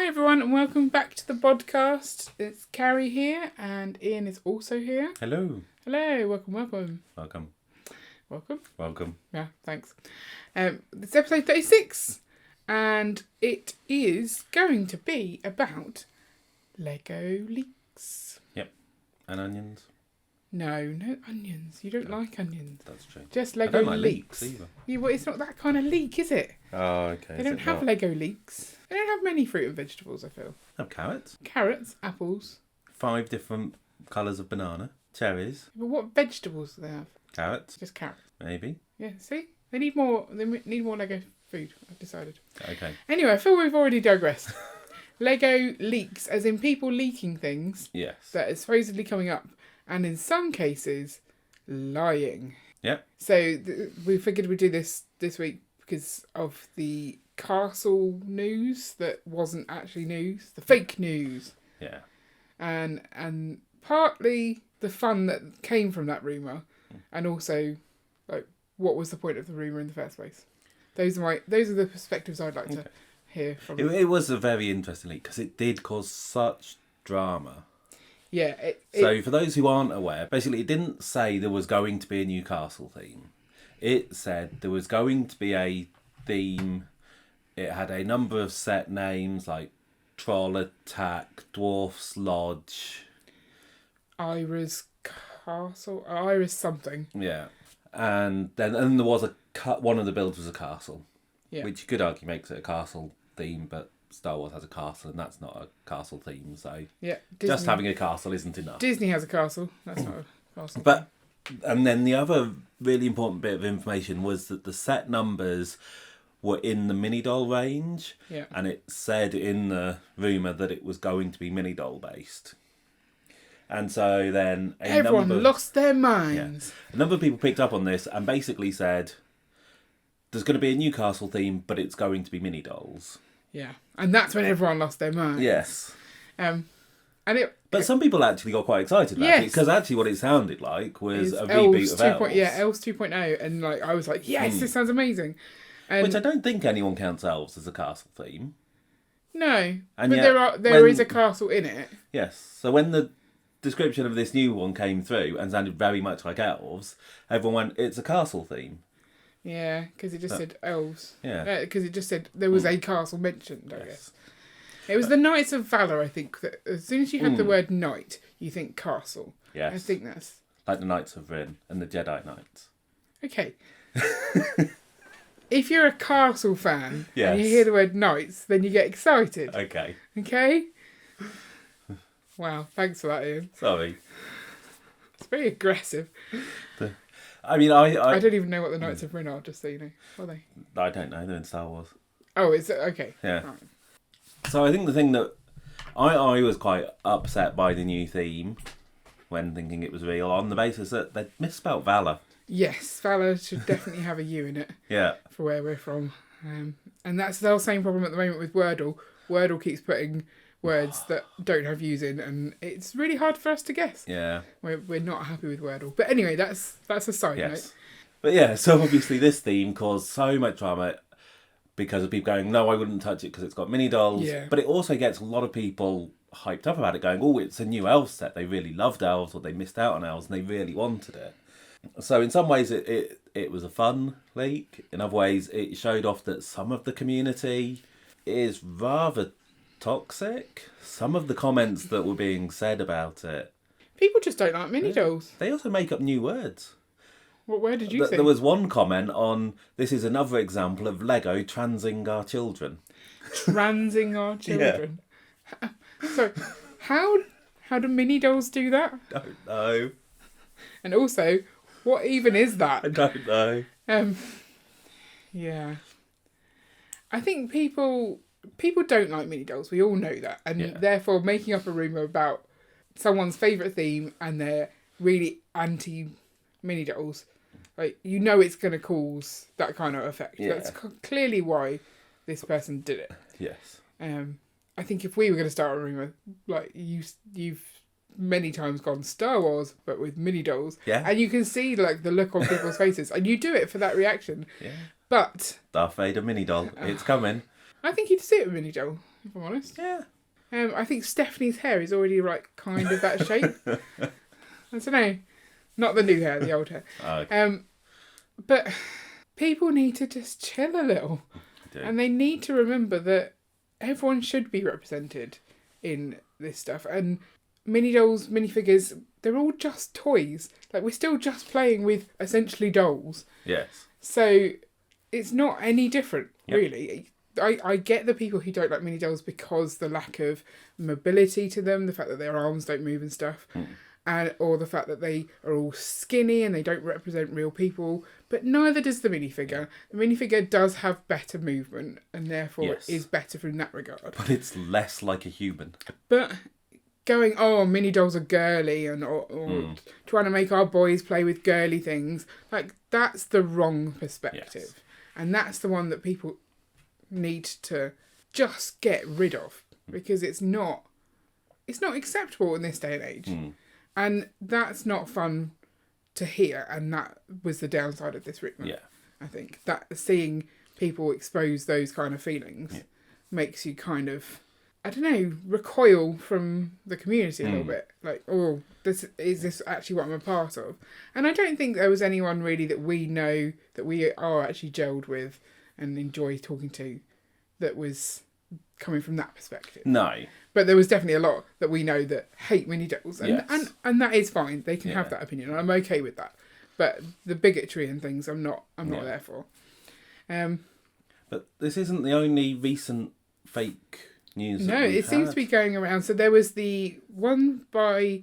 Hi everyone and welcome back to the Bodcast. It's Carrie here and Ian is also here. Hello. Hello, welcome. Welcome. Yeah, thanks. It's episode 36 and it is going to be about Lego leaks. Yep. And onions. No onions. You don't like onions. That's true. Just Lego I don't like leaks. either. Yeah, well, it's not that kind of leak, is it? Oh, okay. They don't have Lego leaks. They don't have many fruit and vegetables, I feel. They have carrots. Carrots, apples. 5 different colours of banana. Cherries. But what vegetables do they have? Carrots. Just carrots. Maybe. Yeah, see? They need more Lego food, I've decided. Okay. Anyway, I feel we've already digressed. Lego leaks, as in people leaking things Yes. that are supposedly coming up, and in some cases, lying. Yep. So we figured we'd do this week because of the castle news that wasn't actually news, the fake news. Yeah. And partly the fun that came from that rumour, and also like what was the point of the rumour in the first place. Those are the perspectives I'd like to hear from. It was a very interesting leak because it did cause such drama. Yeah. So for those who aren't aware, basically it didn't say there was going to be a new castle theme. It said there was going to be a theme. It had a number of set names like Troll Attack, Dwarf's Lodge, Ira's castle, Ira's something. Yeah, and then there was one of the builds was a castle, which you could argue makes it a castle theme, but Star Wars has a castle and that's not a castle theme, so yeah, just having a castle isn't enough. Disney has a castle, that's not a castle. But and then the other really important bit of information was that the set numbers were in the minidoll range, and it said in the rumour that it was going to be minidoll based. And so then everyone lost their minds. Yeah, a number of people picked up on this and basically said, there's going to be a new castle theme, but it's going to be mini dolls. Yeah, and that's when everyone lost their minds. Yes. But some people actually got quite excited about it, because actually what it sounded like was a reboot of Elves. Elves 2.0, and I was like, yes, this sounds amazing. Which I don't think anyone counts Elves as a castle theme. No, and but there is a castle in it. Yes, so when the description of this new one came through and sounded very much like Elves, everyone went, it's a castle theme. Yeah, because it just said elves. Yeah. Because it just said there was a castle mentioned, I guess. It was the Knights of Valor, I think, that as soon as you had the word knight, you think castle. Yes. I think that's... Like the Knights of Ren and the Jedi Knights. Okay. If you're a castle fan and you hear the word knights, then you get excited. Okay. Okay? Wow, thanks for that, Ian. Sorry. It's very aggressive. I don't even know what the Knights of Ren are, just so you know. What are they? I don't know, they're in Star Wars. Oh, is it? Okay. Yeah. Right. So I think the thing that I was quite upset by the new theme when thinking it was real on the basis that they misspelled Valor. Yes, Valor should definitely have a U in it. Yeah. For where we're from. And that's the same problem at the moment with Wordle. Wordle keeps putting words that don't have U's in, and it's really hard for us to guess. Yeah. We're not happy with Wordle. But anyway, that's a side note. But yeah, so obviously this theme caused so much drama because of people going, no, I wouldn't touch it because it's got mini dolls. Yeah. But it also gets a lot of people hyped up about it, going, oh, it's a new Elves set. They really loved Elves, or they missed out on Elves and they really wanted it. So in some ways it was a fun leak. In other ways it showed off that some of the community is rather toxic. Some of the comments that were being said about it. People just don't like mini dolls. They also make up new words. What word did you say? There was one comment on, this is another example of Lego transing our children. Transing our children? Yeah. So, how do mini dolls do that? Don't know. And also, what even is that? I don't know. Yeah. I think people don't like mini dolls. We all know that. And therefore making up a rumour about someone's favourite theme and they're really anti mini dolls, like, you know it's going to cause that kind of effect. Yeah. That's clearly why this person did it. Yes. I think if we were going to start a rumour, like you've many times gone Star Wars, but with mini dolls. Yeah. And you can see like the look on people's faces, and you do it for that reaction. Yeah. But Darth Vader mini doll, it's coming. I think he'd see it with mini doll. if I'm honest. Yeah. I think Stephanie's hair is already kind of that shape. I don't know. Not the new hair, the old hair. Okay. But people need to just chill a little. And they need to remember that everyone should be represented in this stuff. And mini dolls, minifigures, they're all just toys. Like, we're still just playing with essentially dolls. Yes. So it's not any different, really. I get the people who don't like mini dolls because the lack of mobility to them, the fact that their arms don't move and stuff, or the fact that they are all skinny and they don't represent real people. But neither does the minifigure. The minifigure does have better movement and therefore is better from that regard. But it's less like a human. But going, mini dolls are girly and or trying to make our boys play with girly things, like, that's the wrong perspective. Yes. And that's the one that people need to just get rid of, because it's not acceptable in this day and age. And that's not fun to hear, and that was the downside of this rumour. I think that seeing people expose those kind of feelings makes you kind of, I don't know, recoil from the community a little bit. Like, is this actually what I'm a part of? And I don't think there was anyone really that we know that we are actually gelled with and enjoy talking to that was coming from that perspective. No. But there was definitely a lot that we know that hate mini dolls. And that is fine. They can have that opinion, and I'm okay with that. But the bigotry and things I'm not there for. But this isn't the only recent fake news. No, it seems to be going around. So there was the one by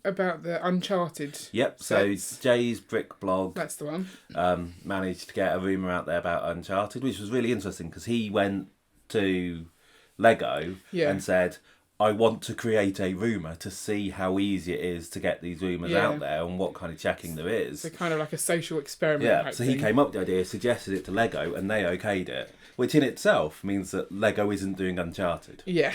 about the Uncharted. Yep. Sets. So Jay's Brick blog. That's the one. Managed to get a rumour out there about Uncharted, which was really interesting because he went to Lego and said, I want to create a rumour to see how easy it is to get these rumours out there and what kind of checking there is. So kind of like a social experiment. Yeah, so he came up with the idea, suggested it to Lego, and they okayed it, which in itself means that Lego isn't doing Uncharted. Yeah.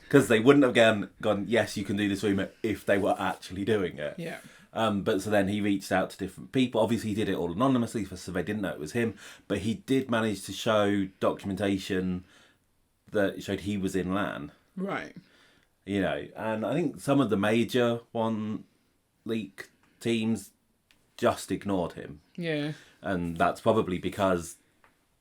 Because they wouldn't have gone, yes, you can do this rumour if they were actually doing it. Yeah. But so then he reached out to different people. Obviously, he did it all anonymously, so they didn't know it was him. But he did manage to show documentation that showed he was in LAN. Right. You know, and I think some of the major one leak teams just ignored him. Yeah. And that's probably because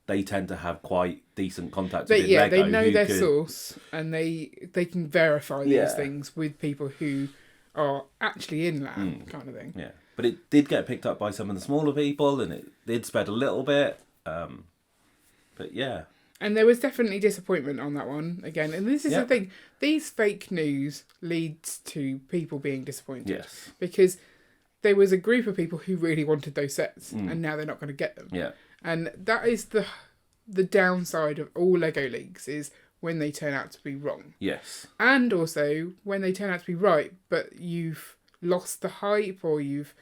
they tend to have quite decent contacts with Lego. They know their source, and they can verify these things with people who are actually in LAN, kind of thing. Yeah. But it did get picked up by some of the smaller people, and it did spread a little bit. But yeah. And there was definitely disappointment on that one again. And this is the thing. These fake news leads to people being disappointed. Yes. Because there was a group of people who really wanted those sets and now they're not going to get them. Yeah. And that is the downside of all Lego leaks, is when they turn out to be wrong. Yes. And also when they turn out to be right, but you've lost the hype or you've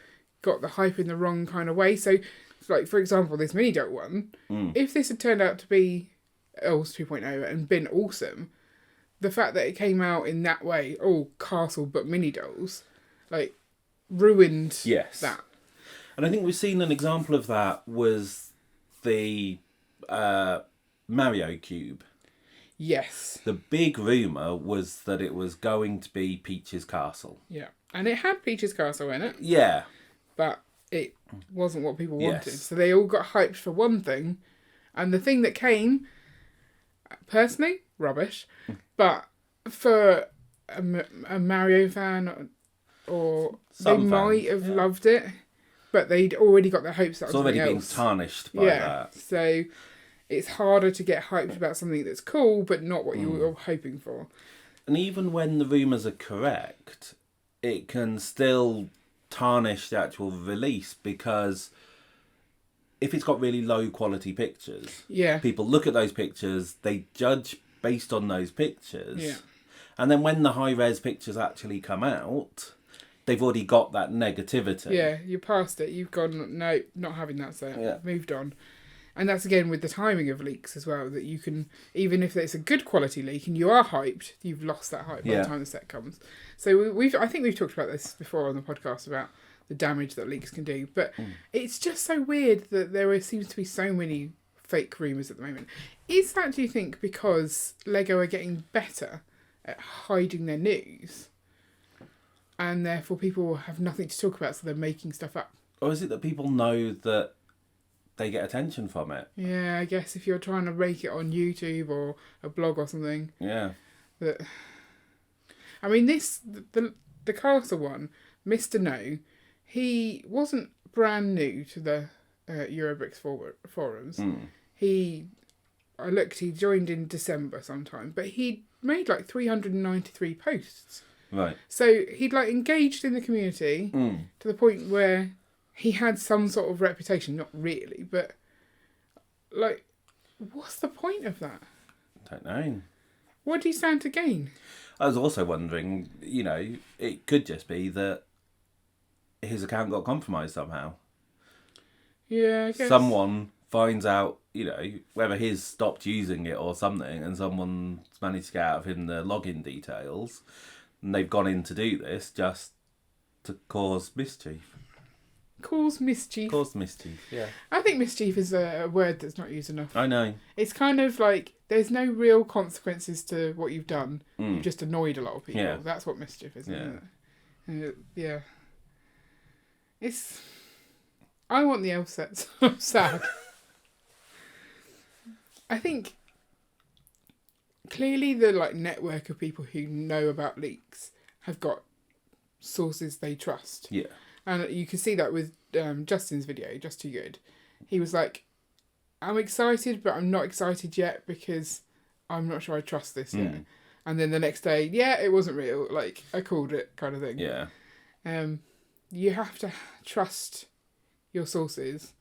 got the hype in the wrong kind of way. So, like, for example, this mini doll one, if this had turned out to be Elves 2.0 and been awesome, the fact that it came out in that way, castle but mini dolls, like, ruined that. And I think we've seen an example of that was the Mario Cube. Yes. The big rumour was that it was going to be Peach's Castle. Yeah. And it had Peach's Castle in it. Yeah. But it wasn't what people wanted. So they all got hyped for one thing, and the thing that came, personally, rubbish. But for a Mario fan, or some they might have loved it, but they'd already got their hopes up. It's already been tarnished by that. So it's harder to get hyped about something that's cool, but not what you were hoping for. And even when the rumours are correct, it can still tarnish the actual release, because if it's got really low quality pictures, people look at those pictures, they judge based on those pictures, and then when the high res pictures actually come out, they've already got that negativity. Yeah, you're past it. You've gone, no, not having that set. Moved on. And that's again with the timing of leaks as well, that you can, even if it's a good quality leak and you are hyped, you've lost that hype by the time the set comes. So I think we've talked about this before on the podcast about the damage that leaks can do. But it's just so weird that there seems to be so many fake rumours at the moment. Is that, do you think, because Lego are getting better at hiding their news, and therefore people will have nothing to talk about, so they're making stuff up? Or is it that people know that they get attention from it? Yeah, I guess if you're trying to rake it on YouTube or a blog or something. Yeah. That, I mean, the castle one, Mr. No, he wasn't brand new to the Eurobricks forums. He joined in December sometime, but he made like 393 posts. Right. So he'd like engaged in the community to the point where he had some sort of reputation. Not really, but like, what's the point of that? Don't know. What do you stand to gain? I was also wondering, it could just be that his account got compromised somehow. Yeah, I guess. Someone finds out, whether he's stopped using it or something, and someone's managed to get out of him the login details, and they've gone in to do this just to cause mischief. Cause mischief. Cause mischief, yeah. I think mischief is a word that's not used enough. I know. It's kind of like there's no real consequences to what you've done. You've just annoyed a lot of people. Yeah. That's what mischief is, isn't it? Yeah. I want the elf sets. I'm sad. I think clearly the network of people who know about leaks have got sources they trust. Yeah. And you can see that with Justin's video, Just Too Good. He was like, I'm excited, but I'm not excited yet because I'm not sure I trust this yet. And then the next day, yeah, it wasn't real. Like, I called it kind of thing. Yeah. You have to trust your sources.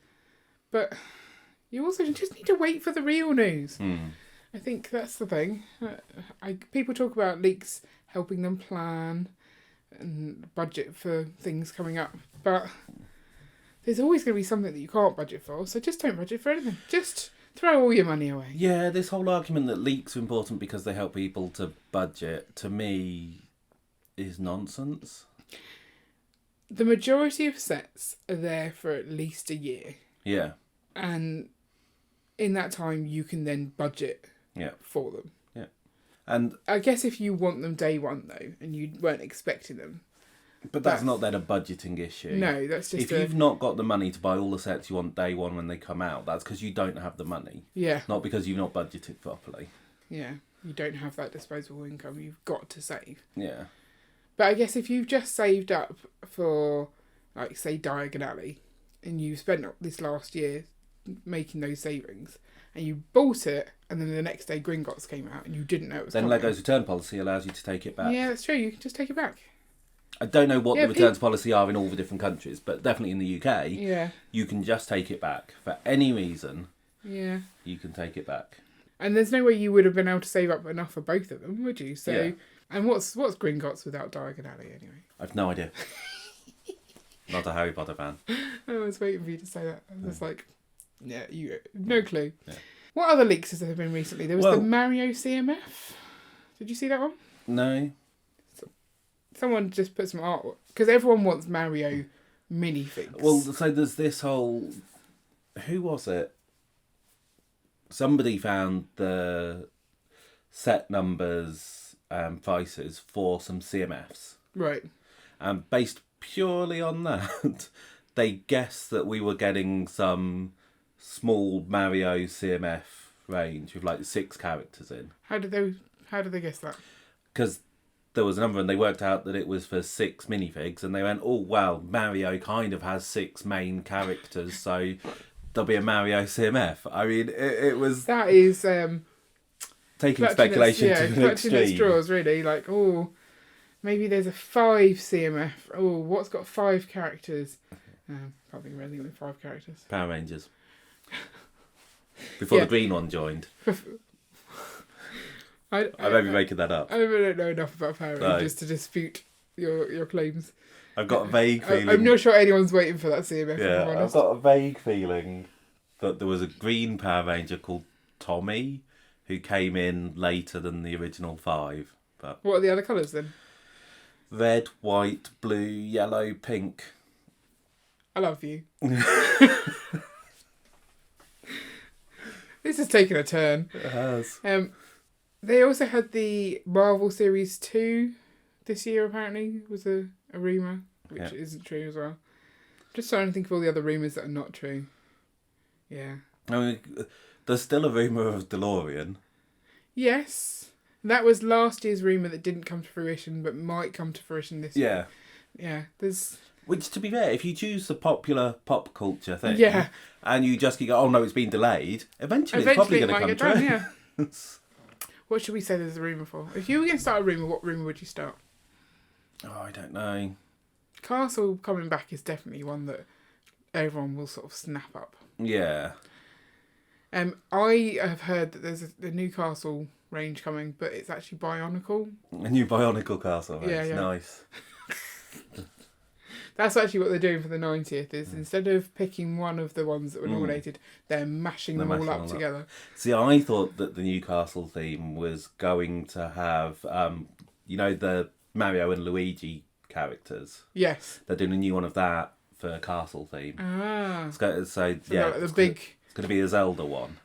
But you also just need to wait for the real news. I think that's the thing. People talk about leaks helping them plan and budget for things coming up, but there's always going to be something that you can't budget for, so just don't budget for anything. Just throw all your money away. Yeah, this whole argument that leaks are important because they help people to budget, to me, is nonsense. The majority of sets are there for at least a year. Yeah. And in that time, you can then budget for them. Yeah. And I guess if you want them day one, though, and you weren't expecting them. But that's not then a budgeting issue. No, that's just if you've not got the money to buy all the sets you want day one when they come out, that's because you don't have the money. Yeah. Not because you've not budgeted properly. Yeah. You don't have that disposable income. You've got to save. Yeah. But I guess if you've just saved up for, like, say, Diagon Alley, and you spent this last year making those savings, and you bought it, and then the next day Gringotts came out, and you didn't know it was then coming. Lego's return policy allows you to take it back. Yeah, that's true. You can just take it back. I don't know what the returns policy are in all the different countries, but definitely in the UK, you can just take it back for any reason. Yeah. You can take it back. And there's no way you would have been able to save up enough for both of them, would you? So, and what's Gringotts without Diagon Alley anyway? I've no idea. Not a Harry Potter fan. I was waiting for you to say that. I was like, no clue. Yeah. What other leaks has there been recently? There was the Mario CMF. Did you see that one? No. Someone just put some artwork because everyone wants Mario minifigs. Well, so there's this whole. Who was it? Somebody found the set numbers and prices for some CMFs. Right. And based purely on that, they guessed that we were getting some small Mario CMF range with like 6 characters in. How did they guess that? Because there was a number and they worked out that it was for 6 minifigs, and they went, oh wow, Mario kind of has 6 main characters, so there'll be a Mario CMF. I mean, it was... That is... taking speculation to an extreme. At straws, really. Like, oh, maybe there's a 5 CMF. Oh, what's got 5 characters? Can't think of anything with 5 characters. Power Rangers. Before the green one joined. I may be making that up. I don't know enough about Power Rangers to dispute your claims. I've got a vague feeling... I'm not sure anyone's waiting for that CMF, yeah, if I'm honest. I've got a vague feeling that there was a green Power Ranger called Tommy who came in later than the original 5. But what are the other colours then? Red, white, blue, yellow, pink. I love you. This has taken a turn. It has. They also had the Marvel Series 2 this year, apparently, was a rumour, which isn't true as well. Just trying to think of all the other rumours that are not true. Yeah. I mean, there's still a rumour of DeLorean. Yes. That was last year's rumour that didn't come to fruition, but might come to fruition this year. Yeah. There's... Which, to be fair, if you choose the popular pop culture thing, and you just go, oh no, it's been delayed, eventually it's probably going to come true. Done, yeah. What should we say there's a rumour for? If you were going to start a rumour, what rumour would you start? Oh, I don't know. Castle coming back is definitely one that everyone will sort of snap up. Yeah. I have heard that there's a new Castle range coming, but it's actually Bionicle. A new Bionicle Castle range. Yeah. Nice. That's actually what they're doing for the 90th, is instead of picking one of the ones that were nominated, they're mashing them all up together. See, I thought that the Newcastle theme was going to have, the Mario and Luigi characters. Yes. They're doing a new one of that for a castle theme. Ah. It's going to be a Zelda one.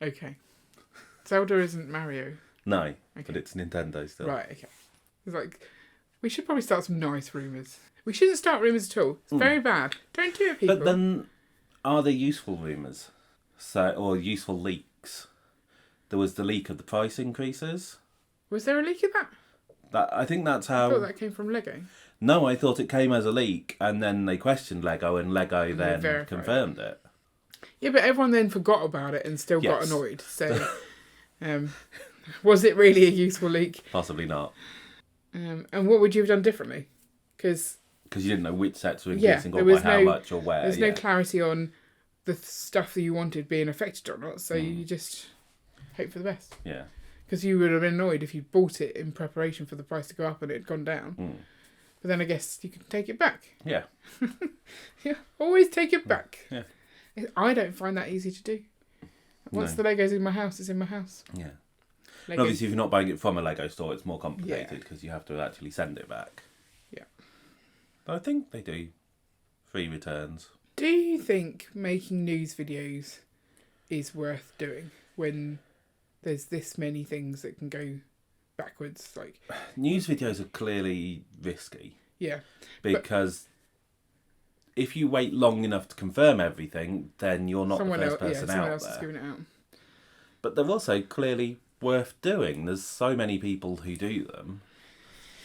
Okay. Zelda isn't Mario. No, but it's Nintendo still. Right, okay. It's like, we should probably start some nice rumours. We shouldn't start rumours at all. It's very bad. Don't do it, people. But then, are they useful rumours? Or useful leaks? There was the leak of the price increases. Was there a leak of that? I think that's how... I thought that came from Lego. No, I thought it came as a leak, and then they questioned Lego, and Lego then confirmed it. Yeah, but everyone then forgot about it and still got annoyed. So, was it really a useful leak? Possibly not. And what would you have done differently? Because you didn't know which sets were increasing or by how much or where. There's no clarity on the stuff that you wanted being affected or not, so you just hope for the best. Yeah. Because you would have been annoyed if you bought it in preparation for the price to go up and it had gone down. But then I guess you can take it back. Yeah. Yeah, always take it back. Yeah. I don't find that easy to do. Once the Lego's in my house, it's in my house. Yeah. And obviously, if you're not buying it from a Lego store, it's more complicated because you have to actually send it back. Yeah. But I think they do free returns. Do you think making news videos is worth doing when there's this many things that can go backwards? Like, news videos are clearly risky. Yeah. Because if you wait long enough to confirm everything, then you're not the first person out someone else there. is giving it out. But they're also clearly worth doing. There's so many people who do them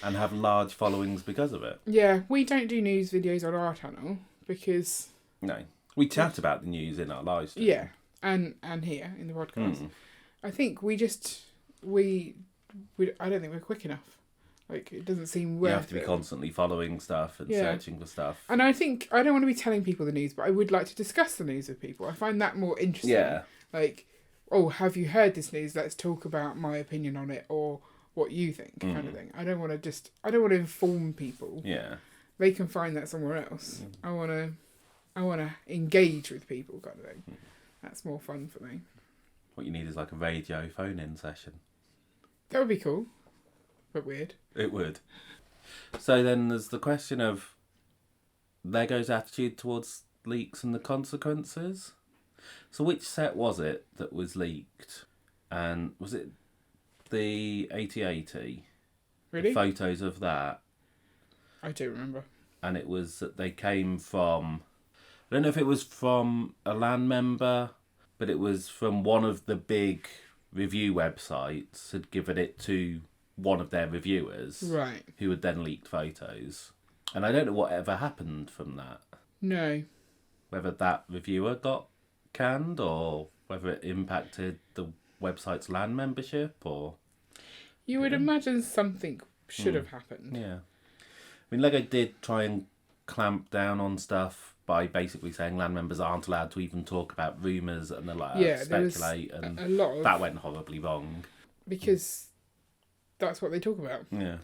and have large followings because of it. Yeah, we don't do news videos on our channel because... No. We chat about the news in our live stream. Yeah, and here in the podcast. I think I don't think we're quick enough. Like, it doesn't seem worth it. You have to be constantly following stuff and searching for stuff. And I think, I don't want to be telling people the news, but I would like to discuss the news with people. I find that more interesting. Yeah. Like, oh, have you heard this news? Let's talk about my opinion on it or what you think, kind of thing. I don't want to inform people. Yeah. They can find that somewhere else. I want to engage with people, kind of thing. That's more fun for me. What you need is like a radio phone-in session. That would be cool, but weird. It would. So then there's the question of Lego's attitude towards leaks and the consequences. So which set was it that was leaked? And was it the 8080? Really? The photos of that. I don't remember. And it was that they came from... I don't know if it was from a LAN member, but it was from one of the big review websites had given it to one of their reviewers. Right. Who had then leaked photos. And I don't know what ever happened from that. No. Whether that reviewer got canned or whether it impacted the website's LAN membership or... You would imagine something should have happened. Yeah. I mean, Lego did try and clamp down on stuff by basically saying LAN members aren't allowed to even talk about rumours and they're allowed to speculate. And a lot of... that went horribly wrong. Because that's what they talk about. Yeah.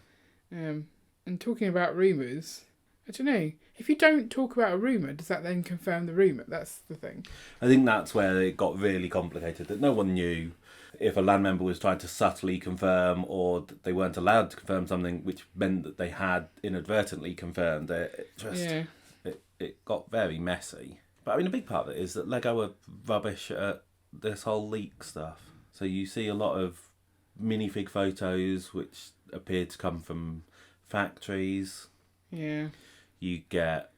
And talking about rumours, I don't know. If you don't talk about a rumour, does that then confirm the rumour? That's the thing. I think that's where it got really complicated, that no one knew if a LAN member was trying to subtly confirm or that they weren't allowed to confirm something, which meant that they had inadvertently confirmed it. It got very messy. But I mean, a big part of it is that Lego are rubbish at this whole leak stuff. So you see a lot of minifig photos which appear to come from factories. Yeah. You get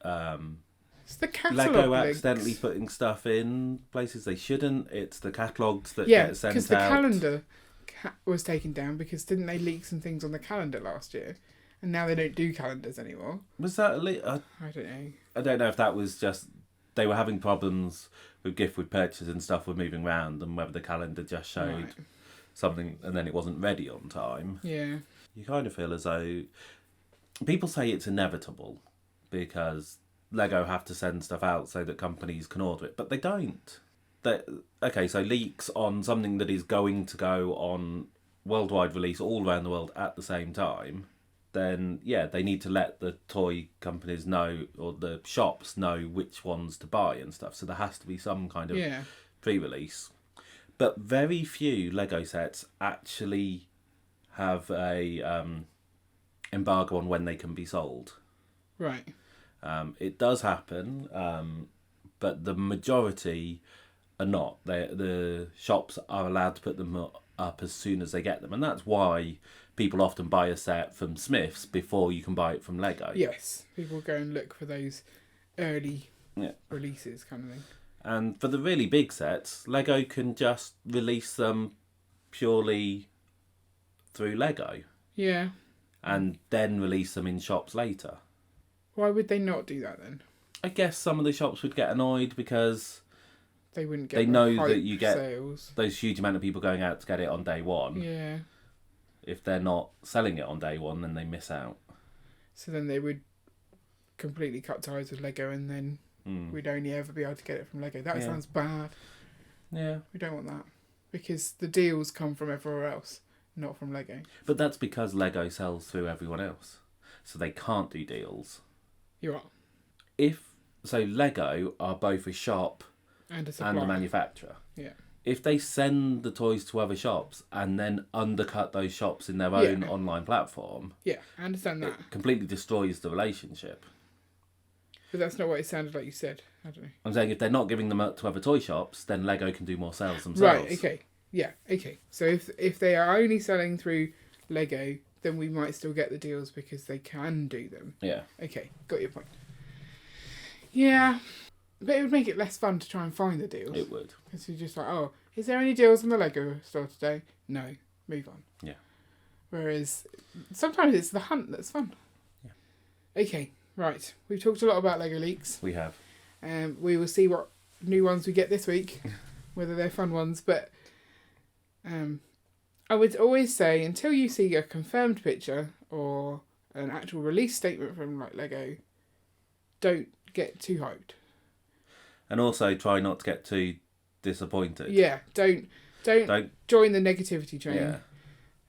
It's the catalogue Lego links. accidentally putting stuff in places they shouldn't. It's the catalogues that Yeah, get sent out. because the calendar was taken down because didn't they leak some things on the calendar last year? And now they don't do calendars anymore. Was that a leak? I don't know. I don't know if that was just they were having problems with gift with purchase and stuff were moving around, and whether the calendar just showed something and then it wasn't ready on time. Yeah. You kind of feel as though people say it's inevitable because Lego have to send stuff out so that companies can order it, but they don't. Okay, so leaks on something that is going to go on worldwide release all around the world at the same time, then yeah, they need to let the toy companies know or the shops know which ones to buy and stuff. So there has to be some kind of pre-release. But very few Lego sets actually have a embargo on when they can be sold. Right. It does happen, but the majority are not. The shops are allowed to put them up as soon as they get them, and that's why people often buy a set from Smiths before you can buy it from Lego. Yes, people go and look for those early releases kind of thing. And for the really big sets, Lego can just release them purely through Lego. Yeah. And then release them in shops later. Why would they not do that then? I guess some of the shops would get annoyed because they wouldn't get. They know that you get sales. Those huge amount of people going out to get it on day one. Yeah. If they're not selling it on day one, then they miss out. So then they would completely cut ties with Lego, and then we'd only ever be able to get it from Lego. That sounds bad. Yeah. We don't want that because the deals come from everywhere else, not from Lego. But that's because Lego sells through everyone else, so they can't do deals. You're right. So Lego are both a shop and a manufacturer. Yeah. If they send the toys to other shops and then undercut those shops in their own online platform, I understand that. It completely destroys the relationship. But that's not what it sounded like you said. I don't know. I'm saying if they're not giving them up to other toy shops, then Lego can do more sales themselves. Right, okay. Yeah, okay. So if they are only selling through Lego, then we might still get the deals because they can do them. Yeah. Okay, got your point. Yeah, but it would make it less fun to try and find the deals. It would. Because you're just like, oh, is there any deals in the Lego store today? No, move on. Yeah. Whereas sometimes it's the hunt that's fun. Yeah. Okay, right. We've talked a lot about Lego leaks. We have. We will see what new ones we get this week, whether they're fun ones. But I would always say, until you see a confirmed picture or an actual release statement from like Lego, don't get too hyped. And also try not to get too disappointed. Yeah, don't join the negativity train.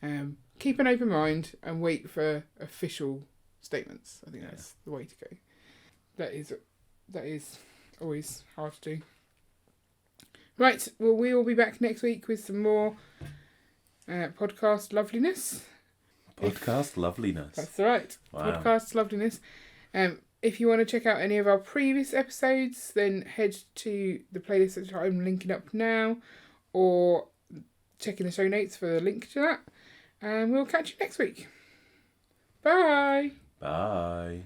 Yeah. Keep an open mind and wait for official statements. I think that's the way to go. That is always hard to do. Right, well, we will be back next week with some more podcast loveliness. Loveliness. That's right. Wow. Podcast loveliness. If you want to check out any of our previous episodes, then head to the playlist that I'm linking up now, or check in the show notes for the link to that. And we'll catch you next week. Bye. Bye.